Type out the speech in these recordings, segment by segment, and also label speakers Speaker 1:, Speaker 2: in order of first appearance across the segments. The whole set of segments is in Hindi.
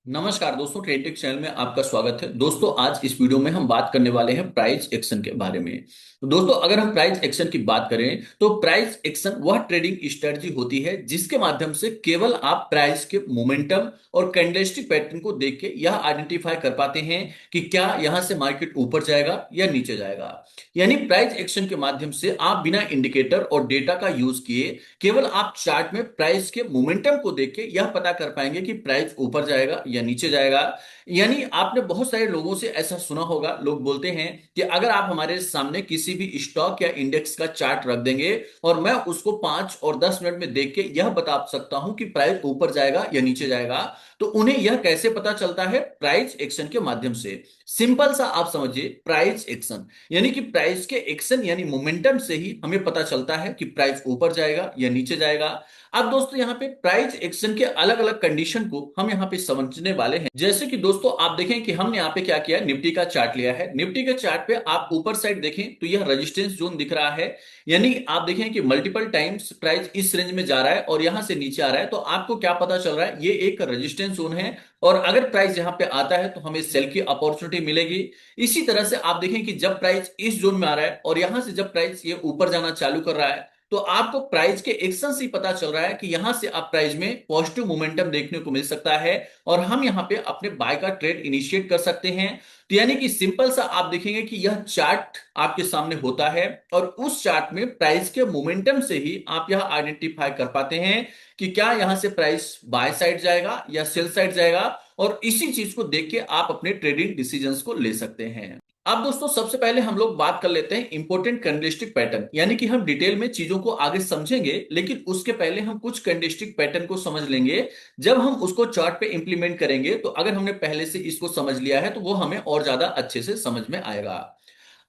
Speaker 1: नमस्कार दोस्तों, ट्रेडिंग चैनल में आपका स्वागत है। दोस्तों, आज इस वीडियो में हम बात करने वाले हैं प्राइस एक्शन के बारे में। तो दोस्तों, अगर हम प्राइस एक्शन की बात करें तो प्राइस एक्शन वह ट्रेडिंग स्ट्रेटजी होती है जिसके माध्यम से केवल आप प्राइस के मोमेंटम और कैंडलस्टिक पैटर्न को देख के यह आइडेंटिफाई कर पाते हैं कि क्या यहां से मार्केट ऊपर जाएगा या नीचे जाएगा। यानी प्राइस एक्शन के माध्यम से आप बिना इंडिकेटर और डेटा का यूज किए केवल आप चार्ट में प्राइस के मोमेंटम को देख के यह पता कर पाएंगे कि प्राइस ऊपर जाएगा या नीचे जाएगा। यानी आपने बहुत सारे लोगों से ऐसा सुना होगा, लोग बोलते हैं कि अगर आप हमारे सामने किसी भी स्टॉक या इंडेक्स का चार्ट रख देंगे और मैं उसको 5 और 10 मिनट में देख के यह बता सकता हूं कि प्राइस ऊपर जाएगा या नीचे जाएगा, तो उन्हें यह कैसे पता चलता है? प्राइस एक्शन के माध्यम से। सिंपल सा आप समझिए, प्राइस एक्शन यानी कि प्राइस के एक्शन यानी मोमेंटम से ही हमें पता चलता है कि प्राइस ऊपर जाएगा या नीचे जाएगा। अब दोस्तों, यहाँ पे प्राइस एक्शन के अलग अलग कंडीशन को हम यहाँ पे समझने वाले हैं। जैसे कि दोस्तों आप देखें कि हमने यहाँ पे क्या किया, निफ्टी का चार्ट लिया है। निफ्टी के चार्ट पे आप ऊपर साइड देखें तो यह रेजिस्टेंस जोन दिख रहा है। यानी आप देखें कि मल्टीपल टाइम्स प्राइस इस रेंज में जा रहा है और यहां से नीचे आ रहा है, तो आपको क्या पता चल रहा है? ये एक रेजिस्टेंस जोन है और अगर प्राइस यहां पे आता है तो हमें सेल की अपॉर्चुनिटी मिलेगी। इसी तरह से आप देखें कि जब प्राइस इस जोन में आ रहा है और यहां से जब प्राइस ये ऊपर जाना चालू कर रहा है, तो आपको प्राइस के एक्शन से ही पता चल रहा है कि यहां से आप प्राइस में पॉजिटिव मोमेंटम देखने को मिल सकता है और हम यहां पे अपने बाय का ट्रेड इनिशिएट कर सकते हैं। तो यानी कि सिंपल सा आप देखेंगे कि यह चार्ट आपके सामने होता है और उस चार्ट में प्राइस के मोमेंटम से ही आप यह आइडेंटिफाई कर पाते हैं कि क्या यहां से प्राइस बाय साइड जाएगा या सेल साइड जाएगा, और इसी चीज को देख के आप अपने ट्रेडिंग डिसीजंस को ले सकते हैं। अब दोस्तों, सबसे पहले हम लोग बात कर लेते हैं इंपॉर्टेंट कैंडलस्टिक पैटर्न। यानी कि हम डिटेल में चीजों को आगे समझेंगे, लेकिन उसके पहले हम कुछ कैंडलस्टिक पैटर्न को समझ लेंगे। जब हम उसको चार्ट पे इंप्लीमेंट करेंगे तो अगर हमने पहले से इसको समझ लिया है तो वो हमें और ज्यादा अच्छे से समझ में आएगा।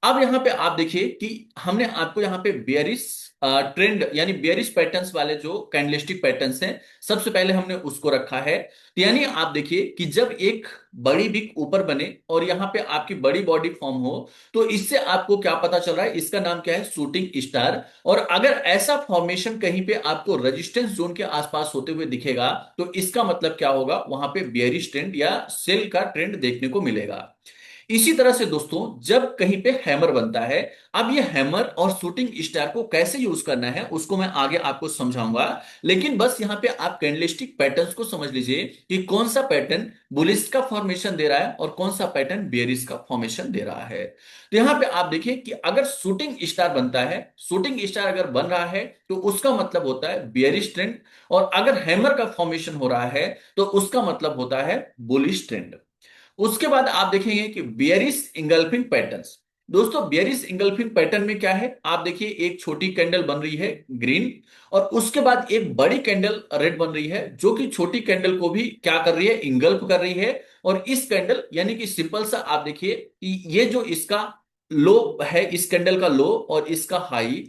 Speaker 1: अब यहां पे आप देखिए कि हमने आपको यहां पे बेयरिश ट्रेंड यानी बेयरिश पैटर्न्स वाले जो कैंडलस्टिक पैटर्न्स हैं, सबसे पहले हमने उसको रखा है। तो यानी आप देखिए कि जब एक बड़ी विक ऊपर बने और यहां पे आपकी बड़ी बॉडी फॉर्म हो, तो इससे आपको क्या पता चल रहा है? इसका नाम क्या है? Shooting star. और अगर ऐसा फॉर्मेशन कहीं पे आपको रेजिस्टेंस जोन के आसपास होते हुए दिखेगा, तो इसका मतलब क्या होगा? वहां पे बेयरिश ट्रेंड या सेल का ट्रेंड देखने को मिलेगा। इसी तरह से दोस्तों, जब कहीं पे हैमर बनता है, अब ये हैमर और शूटिंग स्टार को कैसे यूज करना है उसको मैं आगे आपको समझाऊंगा। लेकिन बस यहां पे आप कैंडलस्टिक पैटर्न्स को समझ लीजिए कि कौन सा पैटर्न बुलिश का फॉर्मेशन दे रहा है और कौन सा पैटर्न बेयरिश का फॉर्मेशन दे रहा है। तो यहां पे आप देखिए कि अगर शूटिंग स्टार बनता है, शूटिंग स्टार अगर बन रहा है तो उसका मतलब होता है बेयरिश ट्रेंड, और अगर हैमर का फॉर्मेशन हो रहा है तो उसका मतलब होता है बुलिश ट्रेंड। उसके बाद आप देखेंगे कि बियरिश इंगल्फिंग पैटर्न्स। दोस्तों, बियरिश इंगल्फिंग पैटर्न में क्या है? आप देखिए एक छोटी कैंडल बन रही है ग्रीन, और उसके बाद एक बड़ी कैंडल रेड बन रही है जो कि छोटी कैंडल को भी क्या कर रही है? इंगल्फ कर रही है। और इस कैंडल यानी कि सिंपल सा आप देखिए कि ये जो इसका लो है, इस कैंडल का लो और इसका हाई,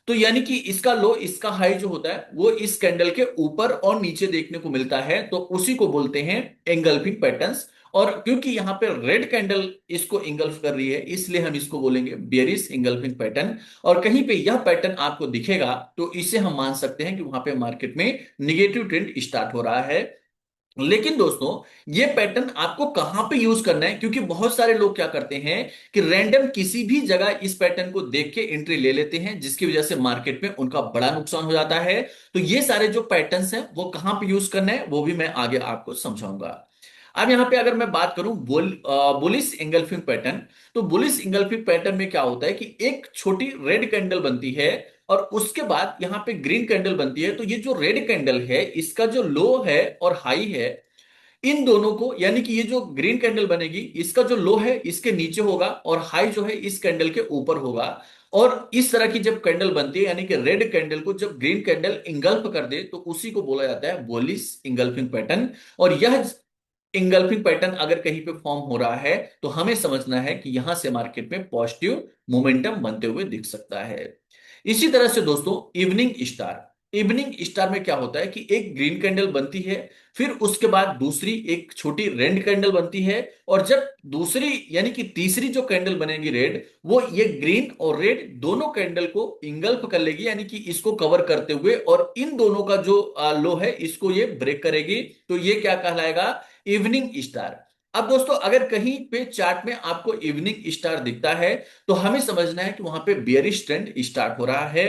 Speaker 1: तो यानी कि इसका लो इसका हाई जो होता है वो इस कैंडल के ऊपर और नीचे देखने को मिलता है, तो उसी को बोलते हैं एंगल्फिंग पैटर्न्स। और क्योंकि यहां पे रेड कैंडल इसको इंगल्फ कर रही है, इसलिए हम इसको बोलेंगे बेयरिश इंगल्फिंग पैटर्न। और कहीं पे यह पैटर्न आपको दिखेगा तो इसे हम मान सकते हैं कि वहां पे मार्केट में निगेटिव ट्रेंड स्टार्ट हो रहा है। लेकिन दोस्तों, ये पैटर्न आपको कहां पे यूज करना है? क्योंकि बहुत सारे लोग क्या करते हैं कि रैंडम किसी भी जगह इस पैटर्न को देख के एंट्री ले लेते हैं, जिसकी वजह से मार्केट में उनका बड़ा नुकसान हो जाता है। तो ये सारे जो पैटर्न्स हैं वो कहां पे यूज करना है वो भी मैं आगे आपको समझाऊंगा। अब यहां पे अगर मैं बात करूं बुलिश इंगल्फिंग पैटर्न, तो बुलिश इंगल्फिंग पैटर्न में क्या होता है कि एक छोटी रेड कैंडल बनती है और उसके बाद यहां पे ग्रीन कैंडल बनती है। तो ये जो रेड कैंडल है इसका जो लो है और हाई है, इन दोनों को यानी कि ये जो ग्रीन कैंडल बनेगी इसका जो लो है इसके नीचे होगा और हाई जो है इस कैंडल के ऊपर होगा। और इस तरह की जब कैंडल बनती है यानी कि रेड कैंडल को जब ग्रीन कैंडल इंगल्फ कर दे, तो उसी को बोला जाता है बुलिश इंगल्फिंग पैटर्न। और यह इंगल्फिंग पैटर्न अगर कहीं पे फॉर्म हो रहा है तो हमें समझना है कि यहां से मार्केट में पॉजिटिव मोमेंटम बनते हुए दिख सकता है। इसी तरह से दोस्तों, इवनिंग स्टार। इवनिंग स्टार में क्या होता है कि एक ग्रीन कैंडल बनती है, फिर उसके बाद दूसरी एक छोटी रेड कैंडल बनती है, और जब दूसरी यानी कि तीसरी जो कैंडल बनेगी रेड, वो ये ग्रीन और रेड दोनों कैंडल को इंगल्फ कर लेगी, यानी कि इसको कवर करते हुए, और इन दोनों का जो लो है इसको ये ब्रेक करेगी। तो ये क्या कहलाएगा? Evening star. अब दोस्तों अगर कहीं पे चार्ट में आपको इवनिंग स्टार दिखता है, तो हमें समझना है कि वहां पे बियरिश ट्रेंड स्टार्ट हो रहा है।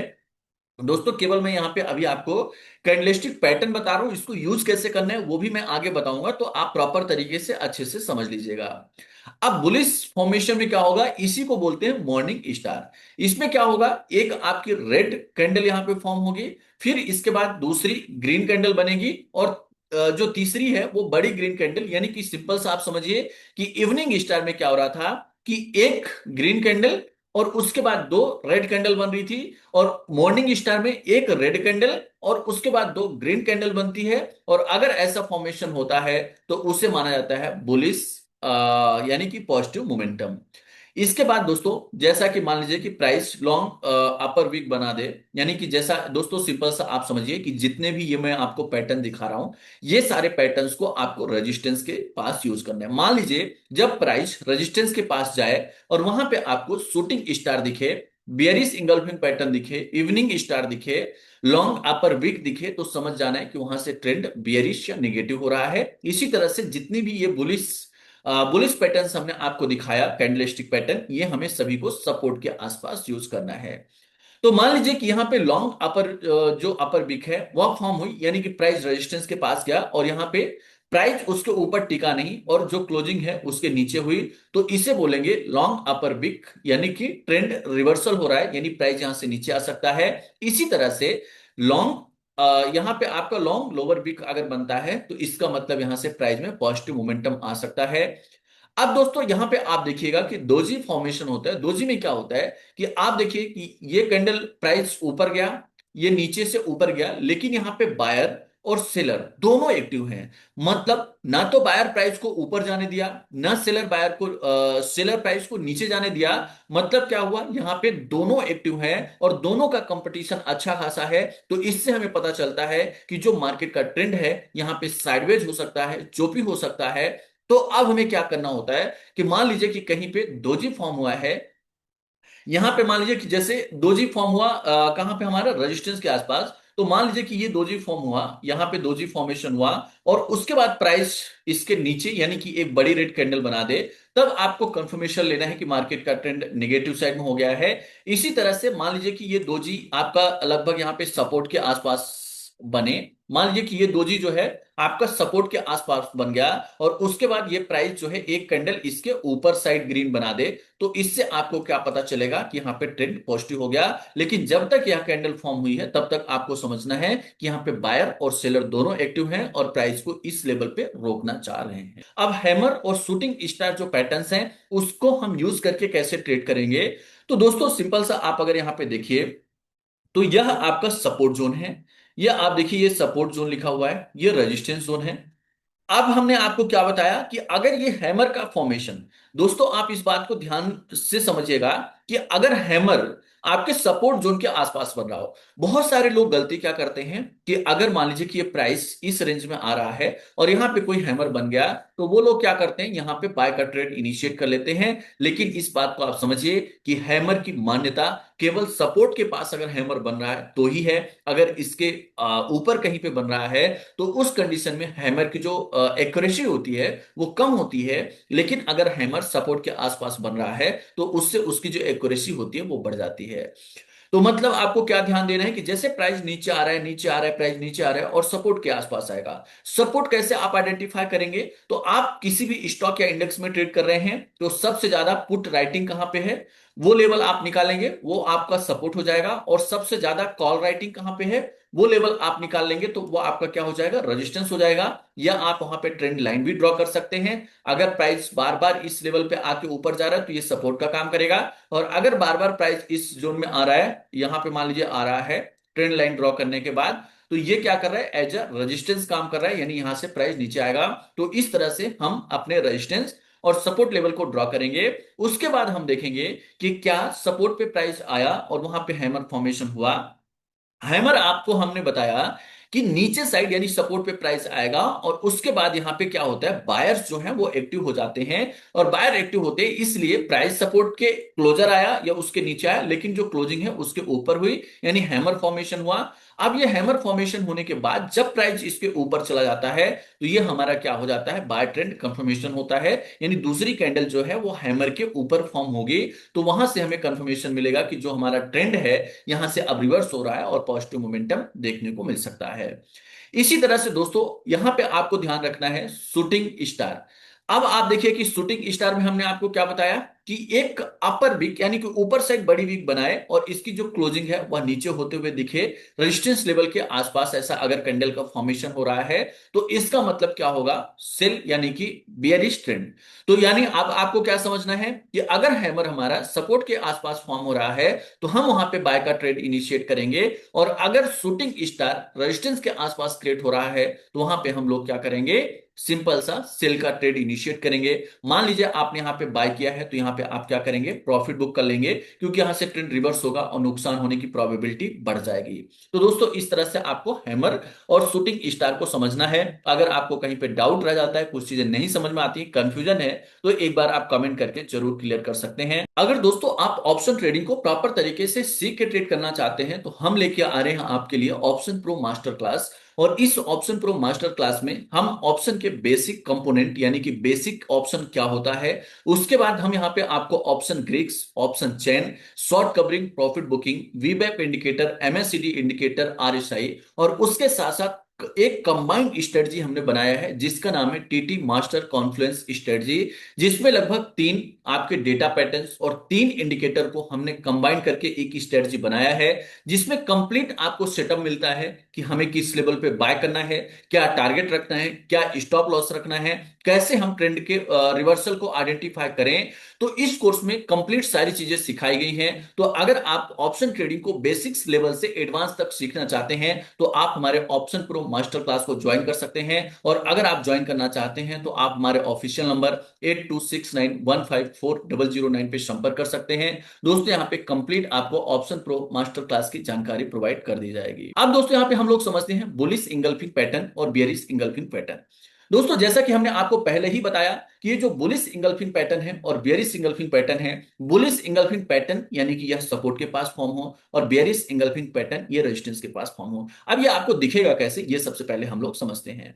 Speaker 1: दोस्तों केवल मैं यहाँ पे अभी आपको कैंडलस्टिक पैटर्न बता रहा हूं, इसको यूज कैसे करना है वो भी मैं आगे बताऊंगा, तो आप प्रॉपर तरीके से अच्छे से समझ लीजिएगा। अब बुलिश फॉर्मेशन में क्या होगा, इसी को बोलते हैं मॉर्निंग स्टार। इसमें क्या होगा, एक आपकी रेड कैंडल यहां पे फॉर्म होगी, फिर इसके बाद दूसरी ग्रीन कैंडल बनेगी, और जो तीसरी है वो बड़ी ग्रीन कैंडल, यानी कि सिंपल सा आप समझिए कि इवनिंग स्टार में क्या हो रहा था कि एक ग्रीन कैंडल और उसके बाद दो रेड कैंडल बन रही थी, और मॉर्निंग स्टार में एक रेड कैंडल और उसके बाद दो ग्रीन कैंडल बनती है। और अगर ऐसा फॉर्मेशन होता है तो उसे माना जाता है बुलिश, यानी कि पॉजिटिव मोमेंटम। इसके बाद दोस्तों जैसा कि मान लीजिए कि प्राइस लॉन्ग अपर वीक बना दे, यानी कि जैसा दोस्तों सिंपल सा आप समझिए कि जितने भी ये मैं आपको पैटर्न दिखा रहा हूं, ये सारे पैटर्न्स को आपको रेजिस्टेंस के पास यूज करना है। मान लीजिए जब प्राइस रेजिस्टेंस के पास जाए और वहां पे आपको शूटिंग स्टार दिखे, बियरिश इंगल्फिंग पैटर्न दिखे, इवनिंग स्टार दिखे, लॉन्ग अपर वीक दिखे, तो समझ जाना है कि वहां से ट्रेंड बियरिश या निगेटिव हो रहा है। इसी तरह से जितनी भी ये बुलिश बुलिश पैटर्न हमने आपको दिखाया, कैंडलस्टिक पैटर्न, ये हमें सभी को सपोर्ट के आसपास यूज करना है। तो मान लीजिए कि यहाँ पे लॉन्ग अपर जो अपर वीक है वह फॉर्म हुई, यानी कि प्राइस रेजिस्टेंस के पास गया और यहाँ पे प्राइस उसके ऊपर टिका नहीं और जो क्लोजिंग है उसके नीचे हुई, तो इसे बोलेंगे लॉन्ग अपर वीक, यानी कि ट्रेंड रिवर्सल हो रहा है, यानी प्राइस यहां से नीचे आ सकता है। इसी तरह से लॉन्ग यहाँ पे आपका लॉन्ग लोअर वीक अगर बनता है तो इसका मतलब यहां से प्राइस में पॉजिटिव मोमेंटम आ सकता है। अब दोस्तों यहां पे आप देखिएगा कि दोजी फॉर्मेशन होता है। दोजी में क्या होता है कि आप देखिए कि ये कैंडल प्राइस ऊपर गया, ये नीचे से ऊपर गया, लेकिन यहां पे बायर और सेलर दोनों एक्टिव हैं। मतलब ना तो बायर प्राइस को ऊपर जाने दिया, ना सेलर प्राइस को नीचे जाने दिया। मतलब क्या हुआ, यहां पे दोनों एक्टिव हैं और दोनों का कंपटीशन अच्छा खासा है। तो इससे हमें पता चलता है कि जो मार्केट का ट्रेंड है यहां पे साइडवेज हो सकता है, चोपी हो सकता है। तो अब हमें क्या करना होता है कि मान लीजिए कि कहीं पे दोजी फॉर्म हुआ है, यहां पे मान लीजिए कि जैसे दोजी फॉर्म हुआ कहां पे, हमारा रेजिस्टेंस के आसपास। तो मान लीजिए कि ये दोजी फॉर्म हुआ, यहां पे दोजी फॉर्मेशन हुआ, और उसके बाद प्राइस इसके नीचे यानी कि एक बड़ी रेड कैंडल बना दे, तब आपको कंफर्मेशन लेना है कि मार्केट का ट्रेंड नेगेटिव साइड में हो गया है। इसी तरह से मान लीजिए कि ये दोजी आपका लगभग यहां पे सपोर्ट के आसपास बने। मान लीजिए कि ये दोजी जो है आपका सपोर्ट के आसपास बन गया, और उसके बाद ये प्राइस जो है एक कैंडल इसके ऊपर साइड ग्रीन बना दे, तो इससे आपको क्या पता चलेगा कि यहाँ पे ट्रेंड पॉजिटिव हो गया। लेकिन जब तक यह कैंडल फॉर्म हुई है तब तक आपको समझना है कि यहाँ पे बायर और सेलर दोनों एक्टिव हैं और प्राइस को इस लेवल पे रोकना चाह रहे हैं। अब हैमर और शूटिंग स्टार जो पैटर्न्स हैं उसको हम यूज करके कैसे ट्रेड करेंगे, तो दोस्तों सिंपल सा आप अगर यहाँ पे देखिए तो यह आपका सपोर्ट जोन है। यह आप देखिए ये सपोर्ट जोन लिखा हुआ है, ये रेजिस्टेंस जोन है। अब हमने आपको क्या बताया कि अगर ये हैमर का फॉर्मेशन, दोस्तों आप इस बात को ध्यान से समझिएगा कि अगर हैमर आपके सपोर्ट जोन के आसपास बन रहा हो, बहुत सारे लोग गलती क्या करते हैं कि अगर मान लीजिए कि ये प्राइस इस रेंज में आ रहा है और यहां पे कोई हैमर बन गया, तो वो लोग क्या करते हैं, यहां पे बाय का ट्रेड इनिशिएट कर लेते हैं। लेकिन इस बात को आप समझिए कि हैमर की मान्यता केवल सपोर्ट के पास अगर हैमर बन रहा है तो ही है। अगर इसके ऊपर कहीं पे बन रहा है तो उस कंडीशन में हैमर की जो एक्यूरेसी होती है वो कम होती है। लेकिन अगर हैमर सपोर्ट के आसपास बन रहा है तो उससे उसकी जो एक्यूरेसी होती है वो बढ़ जाती है। तो मतलब आपको क्या ध्यान देना है कि जैसे प्राइस नीचे आ रहा है, नीचे आ रहा है, प्राइस नीचे आ रहा है और सपोर्ट के आसपास आएगा। सपोर्ट कैसे आप आइडेंटिफाई करेंगे, तो आप किसी भी स्टॉक या इंडेक्स में ट्रेड कर रहे हैं तो सबसे ज्यादा पुट राइटिंग कहां पे है वो लेवल आप निकालेंगे, वो आपका सपोर्ट हो जाएगा। और सबसे ज्यादा कॉल राइटिंग कहां पे है वो लेवल आप निकाल लेंगे तो वो आपका क्या हो जाएगा, रेजिस्टेंस हो जाएगा। या आप वहां पे ट्रेंड लाइन भी ड्रॉ कर सकते हैं। अगर प्राइस बार बार इस लेवल पे आके ऊपर जा रहा है तो ये सपोर्ट का काम करेगा, और अगर बार बार प्राइस इस जोन में आ रहा है, यहां पे मान लीजिए आ रहा है ट्रेंड लाइन ड्रॉ करने के बाद, तो ये क्या कर रहा है, एज अ रेजिस्टेंस काम कर रहा है, यानी यहां से प्राइस नीचे आएगा। तो इस तरह से हम अपने रेजिस्टेंस और सपोर्ट लेवल को ड्रॉ करेंगे। उसके बाद हम देखेंगे कि क्या सपोर्ट पे प्राइस आया और वहां पे हैमर फॉर्मेशन हुआ, हैमर आपको हमने बताया कि नीचे साइड यानी सपोर्ट पे प्राइस आएगा और उसके बाद यहां पे क्या होता है, बायर्स जो हैं वो एक्टिव हो जाते हैं। और बायर एक्टिव होते हैं इसलिए प्राइस सपोर्ट के क्लोजर आया या उसके नीचे आया, लेकिन जो क्लोजिंग है उसके ऊपर हुई, यानी हैमर फॉर्मेशन हुआ। अब ये हैमर फॉर्मेशन होने के बाद जब प्राइस इसके ऊपर चला जाता है तो ये हमारा क्या हो जाता है, बाय ट्रेंड कंफर्मेशन होता है, यानी दूसरी कैंडल जो है वो हैमर के ऊपर फॉर्म होगी। तो वहां से हमें कंफर्मेशन मिलेगा कि जो हमारा ट्रेंड है यहां से अब रिवर्स हो रहा है और पॉजिटिव मोमेंटम देखने को मिल सकता है। इसी तरह से दोस्तों यहां पे आपको ध्यान रखना है शूटिंग स्टार। अब आप देखिए कि शूटिंग स्टार में हमने आपको क्या बताया कि एक अपर वीक यानी कि ऊपर साइड बड़ी वीक बनाए और इसकी जो क्लोजिंग है वह नीचे होते हुए दिखे रेजिस्टेंस लेवल के आसपास, ऐसा अगर कैंडल का फॉर्मेशन हो रहा है तो इसका मतलब क्या होगा, सेल यानी कि बियरिश ट्रेंड। तो यानी अब आपको क्या समझना है कि अगर हैमर हमारा सपोर्ट के आसपास फॉर्म हो रहा है तो हम वहां पे बाय का ट्रेड इनिशिएट करेंगे, और अगर शूटिंग स्टार रेजिस्टेंस के आसपास क्रिएट हो रहा है तो वहां पे हम लोग क्या करेंगे, सिंपल सा सेल का ट्रेड इनिशिएट करेंगे। मान लीजिए आपने यहां पे बाय किया है तो यहां पे आप क्या करेंगे, प्रॉफिट बुक कर लेंगे, क्योंकि यहां से ट्रेंड रिवर्स होगा और नुकसान होने की प्रोबेबिलिटी बढ़ जाएगी। तो दोस्तों इस तरह से आपको हैमर और शूटिंग स्टार को समझना है। अगर आपको कहीं पे डाउट रह जाता है, कुछ चीजें नहीं समझ में आती, कंफ्यूजन है, तो एक बार आप कमेंट करके जरूर क्लियर कर सकते हैं। अगर दोस्तों आप ऑप्शन ट्रेडिंग को प्रॉपर तरीके से सीख के ट्रेड करना चाहते हैं तो हम लेके आ रहे हैं आपके लिए ऑप्शन प्रो मास्टर क्लास। और इस ऑप्शन प्रो मास्टर क्लास में हम ऑप्शन के बेसिक कंपोनेंट यानी कि बेसिक ऑप्शन क्या होता है, उसके बाद हम यहां पे आपको option greeks, option chain, short covering, profit booking, वीबैप इंडिकेटर, एमएससीडी इंडिकेटर, आरएसआई, और उसके साथ साथ एक कंबाइंड स्ट्रेटजी हमने बनाया है जिसका नाम है टीटी मास्टर कॉन्फ्लुएंस स्ट्रेटजी, जिसमें लगभग तीन आपके डेटा पैटर्न्स और तीन इंडिकेटर को हमने कंबाइन करके एक स्ट्रेटजी बनाया है, जिसमें कंप्लीट आपको सेटअप मिलता है कि हमें किस लेवल पे बाय करना है, क्या टारगेट रखना है, क्या स्टॉप लॉस रखना है, कैसे हम ट्रेंड के रिवर्सल को आइडेंटिफाई करें। तो इस कोर्स में कंप्लीट सारी चीजें सिखाई गई हैं। तो अगर आप ऑप्शन ट्रेडिंग को बेसिक्स लेवल से एडवांस तक सीखना चाहते हैं तो आप हमारे ऑप्शन प्रो मास्टर क्लास को ज्वाइन कर सकते हैं। और अगर आप ज्वाइन करना चाहते हैं तो आप हमारे ऑफिशियल नंबर 8269154009 पे संपर्क कर सकते हैं। दोस्तों यहाँ पे कंप्लीट आपको ऑप्शन प्रो मास्टर क्लास की जानकारी प्रोवाइड कर दी जाएगी। अब दोस्तों यहाँ पे हम लोग समझते हैं बुलिश इंगल्फिंग पैटर्न और बियरिश इंगल्फिंग पैटर्न। दोस्तों जैसा कि हमने आपको पहले ही बताया कि ये जो बुलिश इंगल्फिंग पैटर्न है और बियरिश इंगल्फिंग पैटर्न है, बुलिश इंगल्फिंग पैटर्न यानी कि यह सपोर्ट के पास फॉर्म हो और बियरिश इंगल्फिंग पैटर्न ये रेजिस्टेंस के पास फॉर्म हो। अब ये आपको दिखेगा कैसे, ये सबसे पहले हम लोग समझते हैं।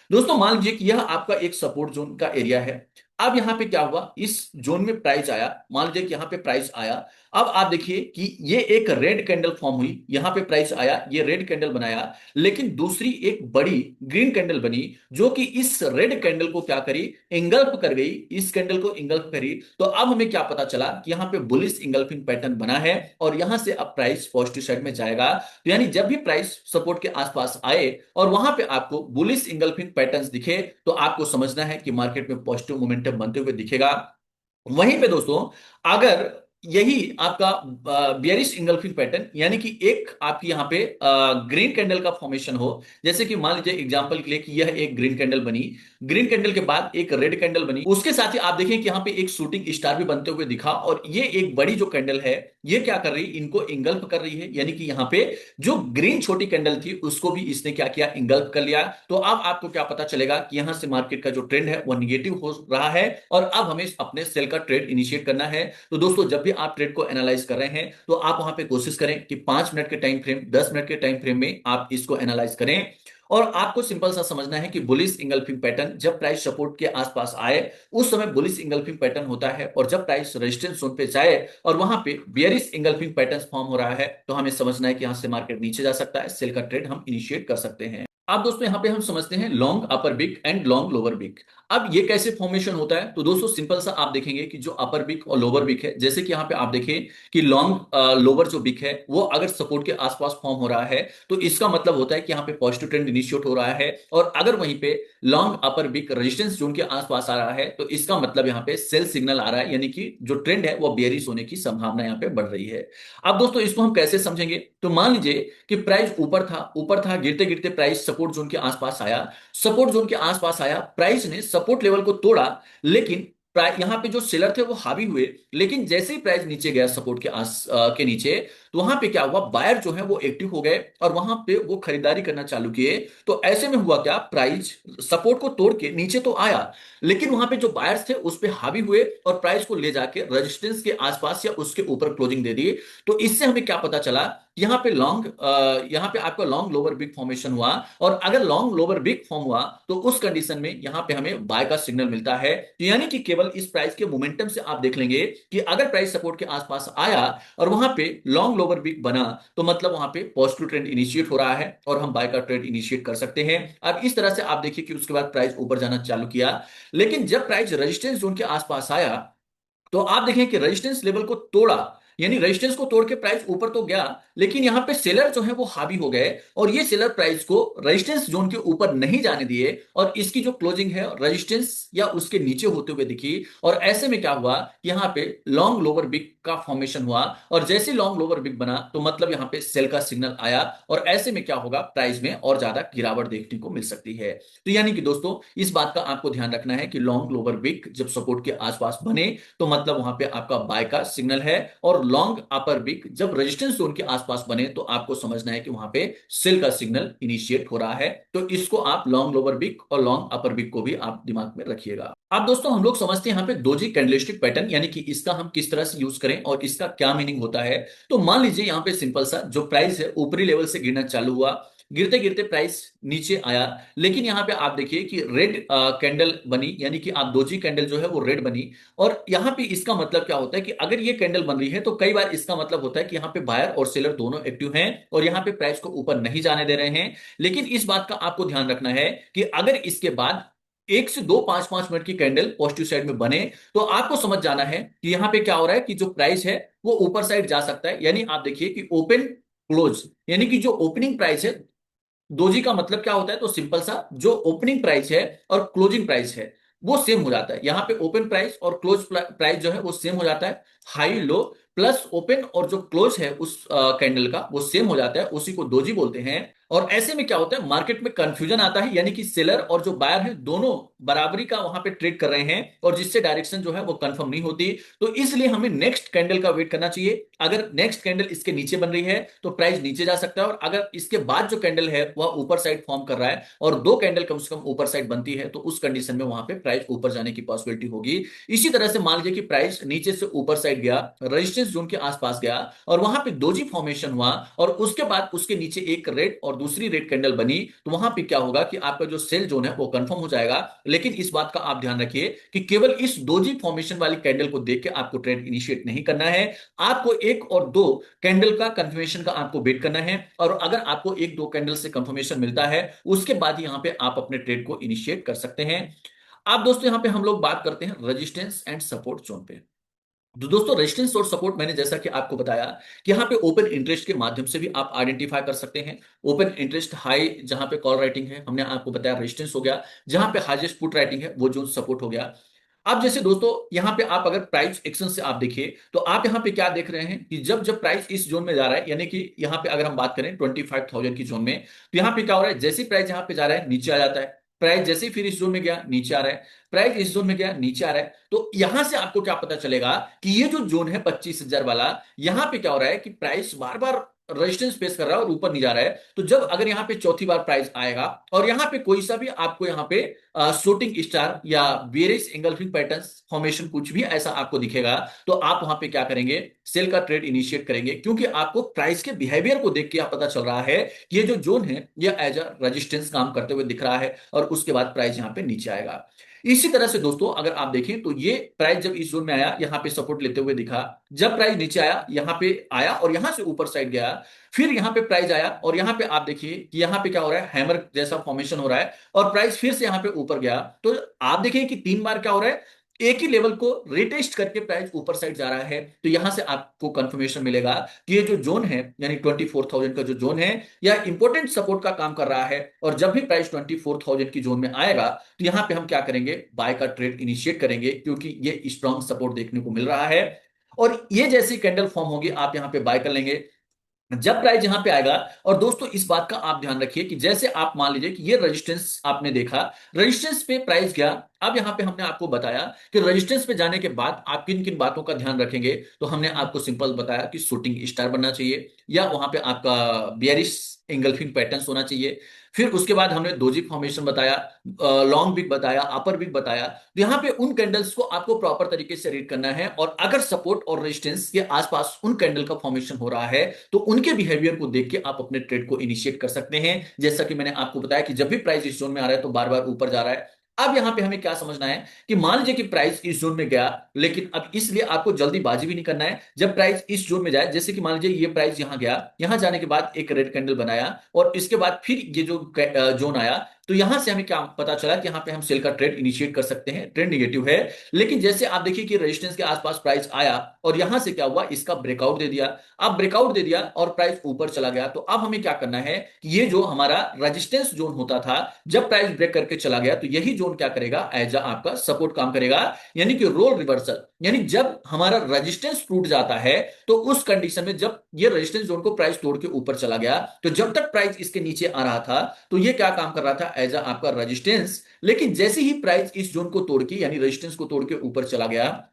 Speaker 1: दोस्तों मान लीजिए कि यह आपका एक सपोर्ट जोन का एरिया है। अब यहां पे क्या हुआ, इस जोन में प्राइस आया, मान लीजिए कि यहां पे प्राइस आया। अब आप देखिए कि ये एक रेड कैंडल फॉर्म हुई, यहां पे प्राइस आया, ये रेड कैंडल बनाया, लेकिन दूसरी एक बड़ी ग्रीन कैंडल बनी जो कि इस रेड कैंडल को क्या करी, इंगल्फ कर गई, इस कैंडल को इंगल्फ करी। तो अब हमें क्या पता चला कि यहां पे बुलिश इंगल्फिंग पैटर्न बना है और यहां से अब प्राइस पॉजिटिव साइड में जाएगा। तो यानी जब भी प्राइस सपोर्ट के आसपास आए और वहां पे आपको बुलिश इंगल्फिंग पैटर्न्स दिखे तो आपको समझना है कि मार्केट में पॉजिटिव मोमेंटम बनते हुए दिखेगा। वहीं पे दोस्तों अगर यही आपका बियरिश इंगल्फिंग पैटर्न यानी कि एक आपकी यहां पे ग्रीन कैंडल का फॉर्मेशन हो, जैसे कि मान लीजिए एग्जांपल के लिए कि यह एक ग्रीन कैंडल बनी, ग्रीन कैंडल के बाद एक रेड कैंडल बनी, उसके साथ ही आप देखें कि यहां पे एक शूटिंग स्टार भी बनते हुए दिखा, और ये एक बड़ी जो कैंडल है ये क्या कर रही है, इनको इंगल्फ कर रही है, यानी कि यहां पे जो ग्रीन छोटी कैंडल थी उसको भी इसने क्या किया, इंगल्फ कर लिया। तो अब आपको क्या पता चलेगा कि यहां से मार्केट का जो ट्रेंड है वो निगेटिव हो रहा है और अब हमें अपने सेल का ट्रेड इनिशिएट करना है। तो दोस्तों जब भी आप ट्रेड को एनालाइज कर रहे हैं तो आप वहां पे कोशिश करें कि 5 मिनट के टाइम फ्रेम, 10 मिनट के टाइम फ्रेम में आप इसको एनालाइज करें। और आपको सिंपल सा समझना है कि बुलिश इंगल्फिंग पैटर्न जब प्राइस सपोर्ट के आसपास आए उस समय बुलिश इंगल्फिंग पैटर्न होता है, और जब प्राइस रेजिस्टेंस जोन पे जाए और वहां पे बियरिश इंगल्फिंग पैटर्न फॉर्म हो रहा है तो हमें समझना है कि यहां से मार्केट नीचे जा सकता है, सेल का ट्रेड हम इनिशिएट कर सकते हैं। अब दोस्तों यहां पे हम समझते हैं long upper big and long lower big. अब ये कैसे फॉर्मेशन होता है, तो दोस्तों सिंपल सा आप देखेंगे कि जो अपर बिग और लोअर बिग है, जैसे कि यहां पे आप देखें कि लॉन्ग लोअर जो बिग है वो अगर सपोर्ट के आसपास फॉर्म हो रहा है तो इसका मतलब होता है कि यहां पे पॉजिटिव ट्रेंड इनिशिएट हो रहा है, और अगर वहीं पे लॉन्ग अपर बिग रेजिस्टेंस जोन के आसपास आ रहा है तो इसका मतलब यहां पे सेल सिग्नल आ रहा है, यानी कि जो ट्रेंड है वो बेयरिश होने की संभावना यहां पे बढ़ रही है। अब दोस्तों इसको हम कैसे समझेंगे, तो मान लीजिए कि प्राइस ऊपर था, गिरते गिरते प्राइस सपोर्ट जोन के आसपास आया, सपोर्ट जोन के आसपास आया, प्राइस ने सपोर्ट लेवल को तोड़ा, लेकिन यहां पे जो सेलर थे वो हावी हुए, लेकिन जैसे ही प्राइस नीचे गया सपोर्ट के नीचे, तो वहां पे क्या हुआ, बायर जो है वो एक्टिव हो गए और वहां पे वो खरीदारी करना चालू किए। तो ऐसे में हुआ क्या, प्राइस सपोर्ट को तोड़ के नीचे तो आया, लेकिन वहां पे जो बायर्स थे उस पे हावी हुए और प्राइस को ले जाके रेजिस्टेंस के आसपास या उसके ऊपर क्लोजिंग दे दिए। तो इससे हमें क्या पता चला, यहाँ पे यहाँ पे आपका लॉन्ग लोअर बिग फॉर्मेशन हुआ। और अगर लॉन्ग लोअर बिग फॉर्म हुआ तो उस कंडीशन में यहाँ पे हमें बाय का सिग्नल मिलता है। तो यानी कि केवल इस प्राइस के मोमेंटम से आप देख लेंगे कि अगर प्राइस सपोर्ट के आसपास आया और वहां पे लॉन्ग लोअर बिग बना, तो मतलब वहां पे पॉजिटिव ट्रेंड इनिशिएट हो रहा है और हम बाय का ट्रेड इनिशिएट कर सकते हैं। अब इस तरह से आप देखिए कि उसके बाद प्राइस ऊपर जाना चालू किया, लेकिन जब प्राइस रेजिस्टेंस जोन के आसपास आया तो आप देखें कि रेजिस्टेंस लेवल को तोड़ा, यानी रेजिस्टेंस को तोड़ के प्राइस ऊपर तो गया, लेकिन यहां पे सेलर जो है वो हावी हो गए और ये सेलर प्राइस को रेजिस्टेंस जोन के ऊपर नहीं जाने दिए और इसकी जो क्लोजिंग है रेजिस्टेंस या उसके नीचे होते हुए दिखी। और ऐसे में क्या हुआ, यहाँ पे लॉन्ग लोअर बिग का फॉर्मेशन हुआ और जैसे लॉन्ग लोअर बिग बना तो मतलब यहाँ पे सेल का सिग्नल आया और ऐसे में क्या होगा, प्राइस में और ज्यादा गिरावट देखने को मिल सकती है। तो यानी कि दोस्तों इस बात का आपको ध्यान रखना है कि लॉन्ग लोअर बिग जब सपोर्ट के आसपास बने तो मतलब वहां पे आपका बाय का सिग्नल है, और लॉन्ग अपर बिग जब रेजिस्टेंस जोन के आसपास बने तो आपको समझना है कि वहां पे सेल का सिग्नल इनिशिएट हो रहा है। तो इसको आप लॉन्ग लोअर बिग और लॉन्ग अपर बिग को भी आप दिमाग में रखिएगा। अब दोस्तों हम लोग समझते हैं यहाँ पे दोजी कैंडलस्टिक पैटर्न, यानी कि इसका हम किस तरह से यूज करें और इसका क्या मीनिंग होता है। तो मान लीजिए यहाँ पे सिंपल सा जो प्राइस है ऊपरी लेवल से गिरना चालू हुआ, गिरते गिरते प्राइस नीचे आया, लेकिन यहाँ पे आप देखिए कि रेड कैंडल बनी, यानी कि आप दोजी कैंडल जो है वो रेड बनी। और यहाँ पे इसका मतलब क्या होता है कि अगर ये कैंडल बन रही है तो कई बार इसका मतलब होता है कि यहाँ पे बायर और सेलर दोनों एक्टिव हैं और यहाँ पे प्राइस को ऊपर नहीं जाने दे रहे हैं। लेकिन इस बात का आपको ध्यान रखना है कि अगर इसके बाद एक से दो 5-5 मिनट की कैंडल पॉजिटिव साइड में बने तो आपको समझ जाना है कि यहाँ पे क्या हो रहा है कि जो प्राइस है वो ऊपर साइड जा सकता है। यानी आप देखिए कि ओपन क्लोज, यानी कि जो ओपनिंग प्राइस है, दोजी का मतलब क्या होता है, तो सिंपल सा जो ओपनिंग प्राइस है और क्लोजिंग प्राइस है वो सेम हो जाता है। यहां पे ओपन प्राइस और क्लोज प्राइस जो है वो सेम हो जाता है, हाई लो प्लस ओपन और जो क्लोज है उस कैंडल का वो सेम हो जाता है, उसी को दोजी बोलते हैं। और ऐसे में क्या होता है, मार्केट में कंफ्यूजन आता है, यानी कि सेलर और जो बायर है दोनों बराबरी का वहां पे ट्रेड कर रहे हैं और जिससे डायरेक्शन जो है वो कंफर्म नहीं होती। तो इसलिए हमें नेक्स्ट कैंडल का वेट करना चाहिए। अगर नेक्स्ट कैंडल इसके नीचे बन रही है तो प्राइस नीचे जा सकता है, और अगर इसके बाद जो कैंडल है वह ऊपर साइड फॉर्म कर रहा है और दो कैंडल कम से कम ऊपर साइड बनती है तो उस कंडीशन में वहां पे प्राइस ऊपर जाने की पॉसिबिलिटी होगी। इसी तरह से मान लीजिए कि प्राइस नीचे से ऊपर साइड गया, रेजिस्टेंस जोन के आसपास गया और वहां पे दोजी फॉर्मेशन हुआ और उसके बाद उसके नीचे एक रेड और दूसरी रेड कैंडल बनी, तो वहां पे क्या होगा कि आपका जो सेल जोन है वो कंफर्म हो जाएगा। लेकिन इस बात का आप ध्यान रखिए कि केवल इस दोजी फॉर्मेशन वाली कैंडल को देख के आपको ट्रेड इनिशिएट नहीं करना है, आपको एक और दो कैंडल का कंफर्मेशन का आपको वेट करना है। और अगर आपको एक दो कैंडल से कंफर्मेशन मिलता है उसके बाद यहां पे आप अपने ट्रेड को इनिशिएट कर सकते हैं। अब दोस्तों यहां पे हम लोग बात करते हैं रेजिस्टेंस एंड सपोर्ट जोन पे। तो दोस्तों रेजिस्टेंस और सपोर्ट मैंने जैसा कि आपको बताया कि यहाँ पे ओपन इंटरेस्ट के माध्यम से भी आप आइडेंटिफाई कर सकते हैं। ओपन इंटरेस्ट हाई जहां पे कॉल राइटिंग है, हमने आपको बताया रेजिस्टेंस हो गया, जहां पे हाईएस्ट पुट राइटिंग है वो जोन सपोर्ट हो गया। अब जैसे दोस्तों यहाँ पे आप अगर प्राइस एक्शन से आप देखिए तो आप यहाँ पे क्या देख रहे हैं कि जब जब प्राइस इस जोन में जा रहा है, यानी कि यहाँ पे अगर हम बात करें 25,000 की जोन में, तो यहाँ पे क्या हो रहा है, जैसे प्राइस यहाँ पे जा रहा है नीचे आ जाता है, प्राइस जैसे ही फिर इस जोन में गया नीचे आ रहा है, प्राइस इस जोन में गया नीचे आ रहा है। तो यहां से आपको क्या पता चलेगा कि ये जो जोन है 25,000 वाला, यहां पे क्या हो रहा है कि प्राइस बार बार रेजिस्टेंस फेस कर रहा है और ऊपर नहीं जा रहा है। तो जब अगर यहाँ पे चौथी बार प्राइस आएगा और यहाँ पे कोई सा भी आपको यहाँ पे शूटिंग स्टार या बेरिश एंगल्फिंग पैटर्न्स फॉर्मेशन कुछ भी ऐसा आपको दिखेगा, तो आप वहां पे क्या करेंगे, सेल का ट्रेड इनिशिएट करेंगे, क्योंकि आपको प्राइस के बिहेवियर को देख के आप पता चल रहा है कि ये जो जोन है ये एज अ रेजिस्टेंस काम करते हुए दिख रहा है और उसके बाद प्राइस यहाँ पे नीचे आएगा। इसी तरह से दोस्तों अगर आप देखें तो ये प्राइस जब इस जोन में आया यहाँ पे सपोर्ट लेते हुए दिखा, जब प्राइस नीचे आया यहाँ पे आया और यहां से ऊपर साइड गया, फिर यहाँ पे प्राइस आया और यहाँ पे आप देखिए कि यहाँ पे क्या हो रहा है, हैमर जैसा फॉर्मेशन हो रहा है और प्राइस फिर से यहाँ पे ऊपर गया। तो आप देखिए कि 3 बार क्या हो रहा है, एक ही लेवल को रिटेस्ट करके प्राइस ऊपर साइड जा रहा है। तो यहां से आपको कंफर्मेशन मिलेगा कि ये जो जोन है यानी 24,000 का जो जोन है यह इंपॉर्टेंट सपोर्ट का काम कर रहा है। और जब भी प्राइस 24,000 की जोन में आएगा तो यहां पे हम क्या करेंगे, बाय का ट्रेड इनिशिएट करेंगे, क्योंकि ये स्ट्रॉन्ग सपोर्ट देखने को मिल रहा है। और ये जैसी कैंडल फॉर्म होगी आप यहां पे बाय कर लेंगे। जब प्राइस यहां पे आएगा, और दोस्तों इस बात का आप ध्यान रखिए कि जैसे आप मान लीजिए कि ये रेजिस्टेंस आपने देखा, रेजिस्टेंस पे प्राइस गया। अब यहां पे हमने आपको बताया कि रेजिस्टेंस पे जाने के बाद आप किन किन बातों का ध्यान रखेंगे। तो हमने आपको सिंपल बताया कि शूटिंग स्टार बनना चाहिए, या वहां पे आपका बियरिश इंगल्फिंग पैटर्न होना चाहिए। फिर उसके बाद हमने दोजी फॉर्मेशन बताया, लॉन्ग विक बताया, अपर विक बताया। तो यहाँ पे उन कैंडल्स को आपको प्रॉपर तरीके से रीड करना है, और अगर सपोर्ट और रेजिस्टेंस के आसपास उन कैंडल का फॉर्मेशन हो रहा है तो उनके बिहेवियर को देख के आप अपने ट्रेड को इनिशिएट कर सकते हैं। जैसा कि मैंने आपको बताया कि जब भी प्राइस इस जोन में आ रहा है तो बार बार ऊपर जा रहा है। अब यहां पे हमें क्या समझना है कि मान लीजिए कि प्राइस इस जोन में गया, लेकिन अब इसलिए आपको जल्दीबाजी भी नहीं करना है। जब प्राइस इस जोन में जाए, जैसे कि मान लीजिए ये प्राइस यहां गया, यहां जाने के बाद एक रेड कैंडल बनाया, और इसके बाद फिर ये जो जोन आया, तो यहां से हमें क्या पता चला कि यहां पे हम सेल का ट्रेड इनिशिएट कर सकते हैं, ट्रेंड निगेटिव है। लेकिन जैसे आप देखिए कि रेजिस्टेंस के आसपास प्राइस आया, और यहां से क्या हुआ, इसका ब्रेकआउट दे दिया। अब ब्रेकआउट दे दिया और प्राइस ऊपर चला गया, तो अब हमें क्या करना है कि ये जो हमारा रेजिस्टेंस जोन होता था, जब प्राइस ब्रेक करके चला गया, तो यही जोन क्या करेगा, एज आपका सपोर्ट काम करेगा। यानी कि रोल रिवर्सल, यानी जब हमारा रेजिस्टेंस टूट जाता है, तो उस कंडीशन में जब ये रेजिस्टेंस जोन को प्राइस तोड़ के ऊपर चला गया, तो जब तक प्राइस इसके नीचे आ रहा था, तो ये क्या काम कर रहा था, एज आपका रेजिस्टेंस। लेकिन जैसे ही प्राइस इस जोन को तोड़ के, यानी रेजिस्टेंस को तोड़ के ऊपर चला गया,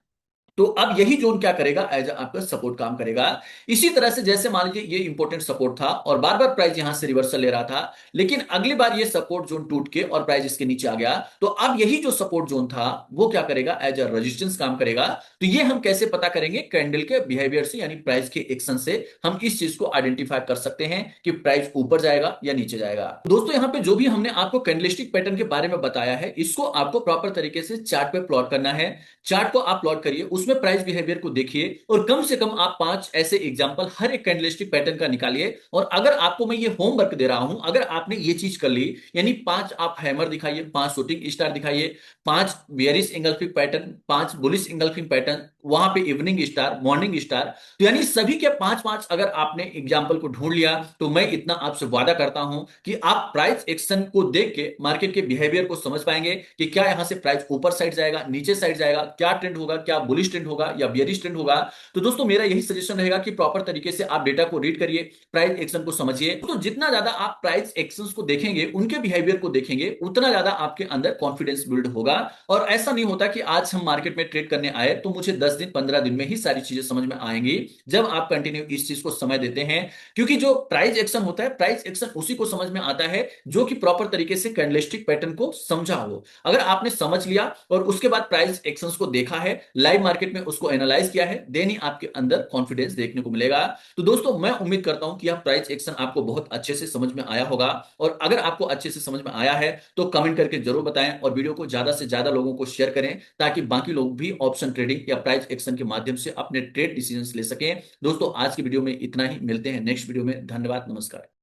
Speaker 1: तो अब यही जोन क्या करेगा, एज आपका सपोर्ट काम करेगा। इसी तरह से जैसे मान लीजिए ये इंपॉर्टेंट सपोर्ट था और बार बार प्राइस यहां से रिवर्सल ले रहा था, लेकिन अगली बार ये सपोर्ट जोन टूट के और प्राइस इसके नीचे आ गया, तो अब यही जो सपोर्ट जोन था वो क्या करेगा, एज अ रेजिस्टेंस काम करेगा। तो ये हम कैसे पता करेंगे, कैंडल के बिहेवियर से, यानी प्राइस के एक्शन से हम इस चीज को आइडेंटिफाई कर सकते हैं कि प्राइस ऊपर जाएगा या नीचे जाएगा। दोस्तों यहाँ पे जो भी हमने आपको कैंडलस्टिक पैटर्न के बारे में बताया है, इसको आपको प्रॉपर तरीके से चार्ट पे प्लॉट करना है। चार्ट को आप प्लॉट करिए, उसमें प्राइस बिहेवियर को देखिए, और कम से कम आप 5 ऐसे एग्जांपल हर एक कैंडलस्टिक पैटर्न का निकालिए। और अगर आपको मैं ये होमवर्क दे रहा हूं, अगर आपने ये चीज कर ली, यानी 5 आप हैमर दिखाइए, 5 शूटिंग स्टार दिखाइए, 5 bearish engulfing pattern, 5 bullish engulfing pattern, वहां पे इवनिंग स्टार, मॉर्निंग स्टार, तो यानी सभी के 5-5 अगर आपने एग्जाम्पल को ढूंढ लिया, तो मैं इतना आपसे वादा करता हूं कि आप प्राइस एक्शन को देख के मार्केट के बिहेवियर को समझ पाएंगे कि क्या यहां से प्राइस ऊपर साइड जाएगा, नीचे साइड जाएगा, क्या ट्रेंड होगा, क्या बुलिश ट्रेंड होगा या बियरिश ट्रेंड होगा। तो दोस्तों मेरा यही सजेशन रहेगा कि प्रॉपर तरीके से आप डेटा को रीड करिए, प्राइस एक्शन को समझिए। तो जितना ज्यादा आप प्राइस एक्शंस को देखेंगे, उनके बिहेवियर को देखेंगे, उतना ज्यादा आपके अंदर कॉन्फिडेंस बिल्ड होगा। और ऐसा नहीं होता कि आज हम मार्केट में ट्रेड करने आए तो मुझे 10 दिन 15 दिन में ही सारी चीजें समझ में आएंगी, जब आप कंटिन्यू इस चीज को समय देते हैं। क्योंकि जो प्राइस एक्शन होता है, प्राइस एक्शन उसी को समझ में आता है जो कि प्रॉपर तरीके से कैंडलस्टिक पैटर्न को समझा हो। अगर आपने समझ लिया और उसके बाद प्राइस एक्शंस को देखा है, लाइव मार्केट में उसको एनालाइज किया है, देन ही आपके अंदर कॉन्फिडेंस देखने को मिलेगा। तो दोस्तों मैं उम्मीद करता हूं कि यह प्राइस एक्शन आपको बहुत अच्छे से समझ में आया होगा। और अगर आपको अच्छे से समझ में आया है तो कमेंट करके जरूर बताएं, और वीडियो को ज्यादा से ज्यादा लोगों को शेयर करें, ताकि बाकी लोग भी ऑप्शन ट्रेडिंग या प्राइस एक्शन के माध्यम से अपने ट्रेड डिसीजंस ले सकें। दोस्तों आज की वीडियो में इतना ही, मिलते हैं नेक्स्ट वीडियो में। धन्यवाद, नमस्कार।